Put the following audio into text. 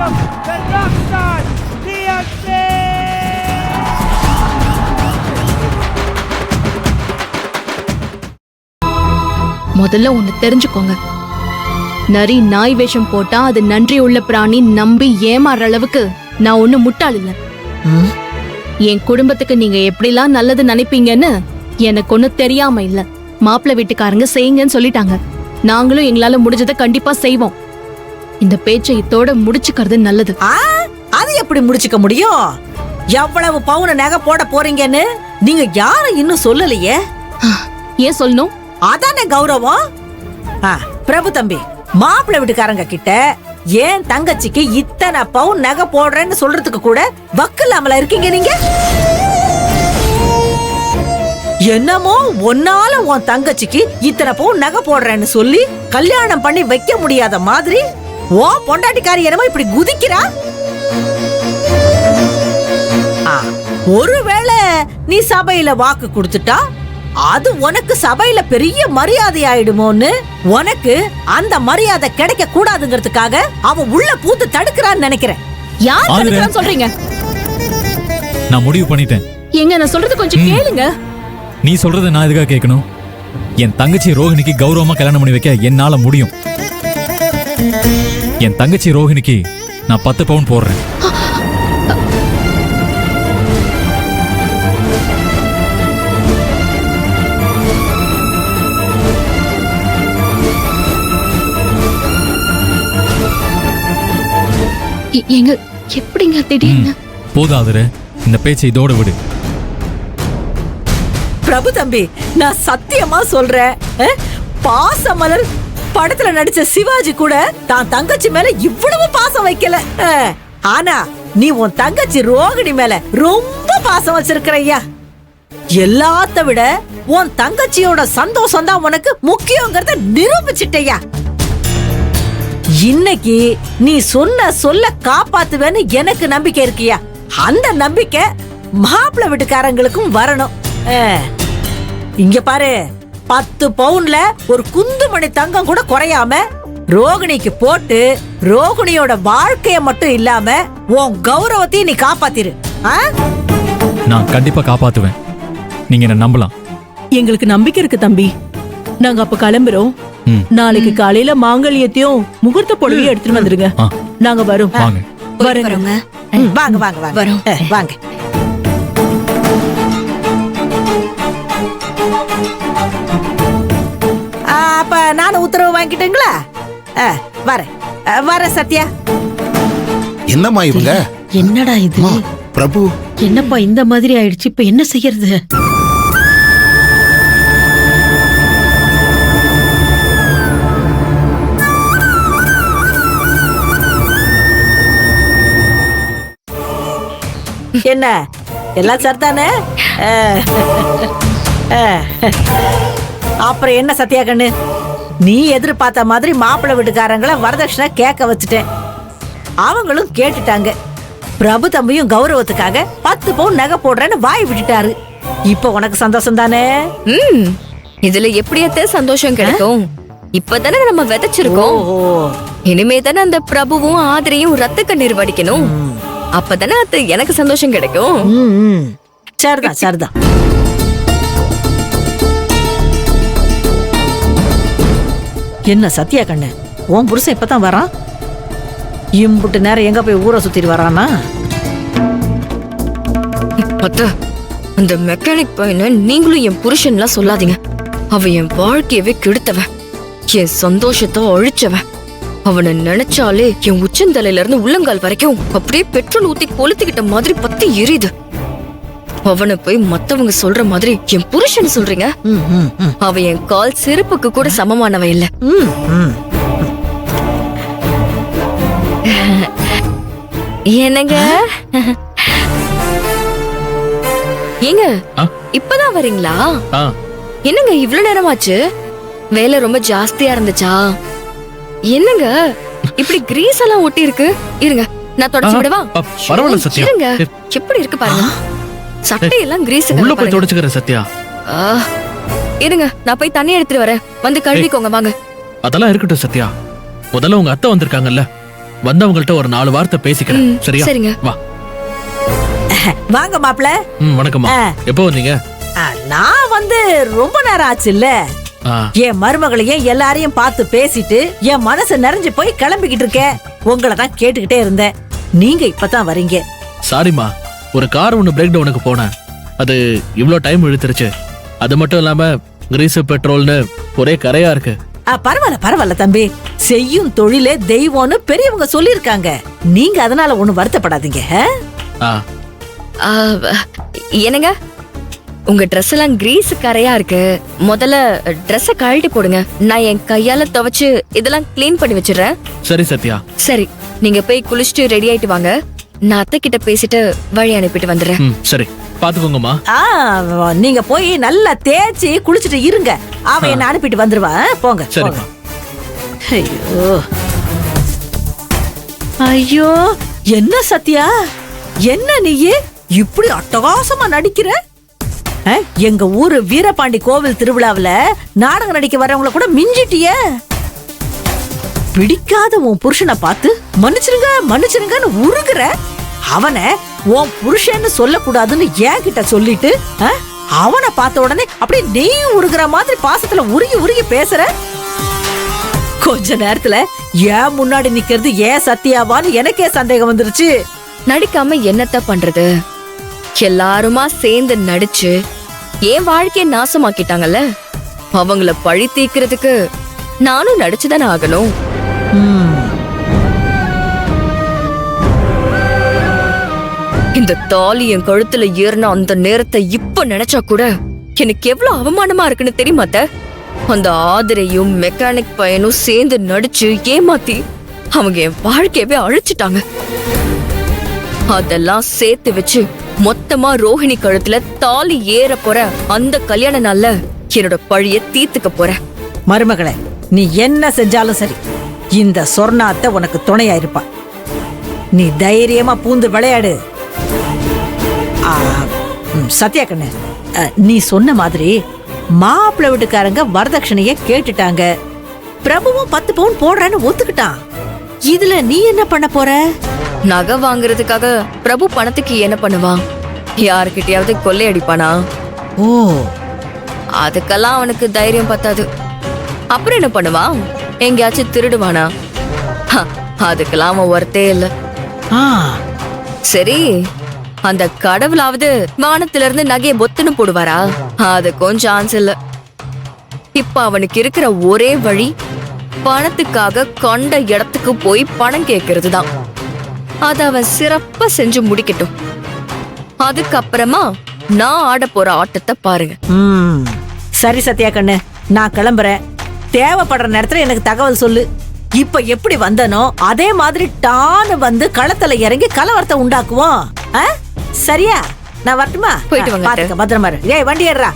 welcome the Rockstar DMC! முதல்ல ஒண்ணு தெரிஞ்சுக்கோங்க, நரி நாய் வேஷம் போட்டா அது நன்றி உள்ள பிராணி நம்பி ஏமாற அளவுக்கு நான் ஒண்ணு முட்டாள் இல்ல. என் குடும்பத்துக்கு நீங்க எப்படிலாம் நல்லது நினைப்பீங்கன்னு எனக்கு ஒண்ணு தெரியாம இல்ல. மாப்பிள்ளை வீட்டுக்காரங்க செய்யுங்கன்னு சொல்லிட்டாங்க, நாங்களும் எங்களால முடிஞ்சதை கண்டிப்பா செய்வோம். இந்த பேச்சை இதோட முடிச்சுக்கிறது நல்லது. அது எப்படி முடிச்சுக்க முடியும்? எவ்வளவு பவுன நகை போட போறீங்கன்னு நீங்க யாரும் இன்னும் சொல்லலையே. ஏன் சொல்லணும்? அதானே கௌரவம். பிரபு தம்பி, மாப்பிள்ளை வீட்டுக்காரங்க கிட்ட ஏன் தங்கச்சிக்கு இத்தனை பவுன் நகை போடுறேன்னு சொல்றதுக்கு கூட வக்கில்லாமல இருக்கீங்க நீங்க. என்னமோ ஒன்னால உன் தங்கச்சிக்கு இத்தனை பவுன் நகை போடுறேன்னு சொல்லி கல்யாணம் பண்ணி வைக்க முடியாத மாதிரி ஓ பொண்டாட்டிக்காரி என்னமோ இப்படி குதிக்கிறா. ஒருவேளை நீ சபையில வாக்கு கொடுத்துட்டா அது உனக்கு சபையில பெரிய மரியாதை ஆயிடுமோன்னு உனக்கு அந்த மரியாதை கிடைக்க கூடாதுங்கிறதுக்காக அவ உள்ள பூத்து தடுக்கிறான்னு நினைக்கிறேன். யார் தடுக்கிறான்னு சொல்றீங்க? நான் முடிவு பண்ணிட்டேன். எங்க நான் சொல்றது கொஞ்சம் கேளுங்க. நீ சொல்றத நான் எதுக்காக கேட்கணும்? என் தங்கச்சி ரோஹிணிக்கு கௌரவமா கல்யாணம் பண்ணி வைக்க என்னால முடியும். என் தங்கச்சி ரோஹிணிக்கு நான் 10 பவுன் போடுறேன். எங்க எப்படிங்க திடீர்னு? போதாதுர, இந்த பேச்சை இதோட விடு. பிரபு தம்பி, நான் சத்தியமா சொல்றேன், பாசமலர் படத்துல நடிச்ச சிவாஜி கூட தான் தங்கச்சி மேல இவ்வளவு பாசம் வைக்கல. ஆனா நீ உன் தங்கச்சி ரோகிணி மேல ரொம்ப பாசம் வச்சிருக்கிறையா. எல்லாத்த விட உன் தங்கச்சியோட சந்தோஷம் தான் உனக்கு முக்கியங்கிறத நிரூபிச்சிட்டையா. இன்னைக்கு நீ சொன்ன சொல்ல காப்பாத்துவேன்னு எனக்கு நம்பிக்கை இருக்கியா. அந்த நம்பிக்கை மாப்பிள்ளை வீட்டுக்காரங்களுக்கும் வரணும். இங்க பாரு, 10 பவுன்ல ஒரு குந்துமணி தங்கம் கூட குறையாம ரோகிணிக்கு போட்டு ரோகிணியோட வாழ்க்கைய மட்டும் இல்லாம உன் கௌரவத்தையும் நீ காப்பாத்திரு. நான் கண்டிப்பா காப்பாத்துவேன், நீங்க என்ன நம்பலாம். எங்களுக்கு நம்பிக்கை இருக்கு தம்பி. நாங்க அப்ப கிளம்புறோம். நாளைக்கு காலையில மாங்கல்யத்தையும் முகூர்த்த புடவையும் எடுத்துட்டு வந்துருங்க. நாங்க வரோம். வாங்க. வரங்க. வாங்க வாங்க வாங்க வாங்க. அப்ப நானும் உத்தரவு வாங்கிட்டீங்களா? வர சத்யா. என்னம்மா இவங்க? என்னடா இது? பிரபு, என்னப்பா இந்த மாதிரி ஆயிடுச்சு, இப்ப என்ன செய்யறது? என்ன எல்லாம் சரிதானே? அப்புறம் என்ன சத்யா கண்ணு, நீ எதிர்பார்த்த மாதிரி மாப்பிள்ளை வீட்டுக்காரங்களை வரதட்சணை கேட்க வச்சுட்டேன். அவங்களும் கேட்டுட்டாங்க. பிரபு தம்பியும் கௌரவத்துக்காக 10 பவுன் நகை போடுறேன்னு வாய் விட்டுட்டாரு. இப்ப உனக்கு சந்தோஷம் தானே? இதுல எப்படியாத்த சந்தோஷம் கிடைக்கும்? இப்பதானே நம்ம விதைச்சிருக்கோம். இனிமே தானே அந்த பிரபுவும் ஆதிரையும் ரத்த கண்ணீர் வடிக்கணும். அப்பதானே அது எனக்கு சந்தோஷம் கிடைக்கும். சரிதான் சரிதான். என்ன சத்யா கண்ணு, உன் புருஷன் இப்பதான் வரான்? இம்புட்டு நேரம் எங்க போய் ஊரை சுத்திட்டு வரானா? அந்த மெக்கானிக் பையனை நீங்களும் என் புருஷன்லாம் சொல்லாதீங்க. அவன் என் வாழ்க்கையவே கெடுத்தவன், என் சந்தோஷத்தை அழிச்சவன். அவனை நினைச்சாலே என் உச்சந்தலையில இருந்து உள்ளங்கால் வரைக்கும் அப்படியே பெட்ரோல் ஊத்தி கொளுத்திக்கிட்ட மாதிரி பத்தி எரியுது. அவனை போய் மத்தவங்க சொல்ற மாதிரி என் புருஷன் சொல்றீங்க? அவன் என் கால் செருப்புக்கு கூட சமமானவன் இல்ல. என்னங்க ஏங்க இப்பதான் வரீங்களா? என்னங்க இவ்வளவு நேரமாச்சு? வேலை ரொம்ப ஜாஸ்தியா இருந்துச்சா? என்னங்க இப்படி கிரீஸ் எல்லாம் ஒட்டி இருக்கு? இருங்க நான் தொடச்சு விடவா? பரவாயில்ல சத்யா. இருங்க, எப்படி இருக்கு பாருங்க. சட்டையெல்லாம் கிரீஸ் உள்ள போய் தொடச்சுக்கிறேன் சத்யா. இருங்க நான் போய் தண்ணி எடுத்துட்டு வரேன், வந்து கழுவிக்கோங்க வாங்க. அதெல்லாம் இருக்கட்டும் சத்யா, முதல்ல உங்க அத்தை வந்திருக்காங்கல்ல, வந்தவங்கள்ட்ட ஒரு 4 வார்த்தை பேசிக்கிறேன். சரியா? சரிங்க. வா. வாங்க மாப்ள. வணக்கம்மா. எப்போ வந்தீங்க? நான் வந்து ரொம்ப நேரம் ஆச்சு இல்ல. என் மருமகளையும் எல்லாரையும் பார்த்து பேசிட்டு என் மனசு நிறைஞ்சு போய் கிளம்பிக்கிட்டு இருக்கேன். உங்களை தான் கேட்டுக்கிட்டே இருந்தேன். நீங்க இப்பதான் வரீங்க. சாரிம்மா, ஒரு கார் ஒன்று பிரேக் டவுனுக்கு போனேன். அது இவ்ளோ டைம் இழுத்துருச்சு. அது மட்டும் இல்லாம கிரீஸ் பெட்ரோல்னு ஒரே கரையா இருக்கு. பரவாயில்ல பரவாயில்ல தம்பி. செய்யும் தொழிலே தெய்வம்னு பெரியவங்க சொல்லிருக்காங்க. நீங்க அதனால ஒண்ணு வருத்தப்படாதீங்க. என்னங்க, உங்க ட்ரெஸ் எல்லாம் கிரீஸ் கரையா இருக்கு. முதல்ல ட்ரெஸ் கழட்டி போடுங்க. நான் என் கையால துவைச்சு இதெல்லாம் கிளீன் பண்ணி வச்சிடுறேன். சரி சத்யா. சரி, நீங்க போய் குளிச்சுட்டு ரெடி ஆயிட்டு வாங்க. நான் அத்தை கிட்ட பேசிட்டு வழி அனுப்பிட்டு வந்துடுறேன். சரி, பாத்துக்கோங்கம்மா. நீங்க போய் நல்லா தேய்ச்சி குளிச்சுட்டு இருங்க. அவன் என்ன அனுப்பிட்டு வந்துருவான். போங்க. சரிம்மா. ஐயோ ஐயோ, என்ன சத்யா, என்ன நீ இப்படி அட்டகாசமா நடிக்கிற? எங்க ஊரு வீரபாண்டி கோவில் திருவிழாவுல நாடகம் நடிக்க வரவங்கள கூட மிஞ்சிட்டிய. பிடிக்காத உன் புருஷனை பார்த்து மன்னிச்சிருங்க மன்னிச்சிருங்கன்னு உருகுற. அவனை உன் புருஷன்னு சொல்லக்கூடாதுன்னு என் கிட்ட சொல்லிட்டு அவனை பார்த்த உடனே அப்படியே நெய் உருகுற மாதிரி பாசத்துல உருகி உருகி பேசுற. கொஞ்ச நேரத்துல ஏன் முன்னாடி நிக்கிறது ஏன் சத்யாவான்னு எனக்கே சந்தேகம் வந்துருச்சு. நடிக்காம என்னத்த பண்றது? எல்லாருமா சேர்ந்து நடிச்சு என் வாழ்க்கைய நாசமாக்கிட்டாங்கல்ல. அவங்கள பழி தீக்கிறதுக்கு நானும் நடிச்சுதானே ஆகணும். இந்த தாலி என் கழுத்துல ஏறின அந்த நேரத்தை இப்ப நினைச்சா கூட எனக்கு எவ்வளவு அவமானமா இருக்குன்னு தெரியுமா? அந்த ஆதிரையும் மெக்கானிக் பையனும் சேர்ந்து நடிச்சு ஏமாத்தி அவங்க என் வாழ்க்கையவே அழிச்சிட்டாங்க. அதெல்லாம் சேர்த்து வச்சு மொத்தமா ரோஹிணி கழுத்துல தாலி ஏற போற அந்த கல்யாண நாள்ல என்னோட பழிய தீர்த்துக்க போற. மருமகளே, நீ என்ன செஞ்சாலும் சரி, இந்த சொர்ணாத்த உனக்கு துணையா இருப்பா. நீ தைரியமா பூந்து விளையாடு. சத்யா கண்ணு, நீ சொன்ன மாதிரி மாப்பிள்ளை வீட்டுக்காரங்க வரதட்சணைய கேட்டுட்டாங்க. பிரபுவும் 10 பவுன் போடுறேன்னு ஒத்துக்கிட்டான். இதுல நீ என்ன பண்ண போற? நகை வாங்குறதுக்காக பிரபு பணத்துக்கு என்ன பண்ணுவான்? யாருக்கிட்டயாவது கொள்ளையடிப்பானா? ஓ, அதுக்கெல்லாம் அவனுக்கு தைரியம் பத்தாது. அப்புறம் என்ன பண்ணுவான்? எங்கேயாச்சும் திருடுவானா? அதுக்கெல்லாம் அவன் ஒர்த்தே இல்ல. சரி, அந்த கடவுளாவது வானத்துல இருந்து நகையை பொத்துன்னு போடுவாரா? அதுக்கும் சான்ஸ் இல்ல. இப்ப அவனுக்கு இருக்கிற ஒரே வழி பணத்துக்காக கண்ட இடத்துக்கு போய் பணம் கேட்கறது தான். அத அவன் சிறப்பா செஞ்சு முடிக்கட்டும். அதுக்கப்புறமா நான் ஆட போற ஆட்டத்தை பாருங்க. சரி சத்யா கண்ணு, நான் கிளம்புறேன். தேவைப்படுற நேரத்துல எனக்கு தகவல் சொல்லு. இப்ப எப்படி வந்தனோ அதே மாதிரி டான்னு வந்து களத்துல இறங்கி கலவரத்தை உண்டாக்குவோம். சரியா? நான் வரட்டுமா? போயிட்டு வாங்க. பத்திரமா இரு. ஏய், வண்டி ஏறா.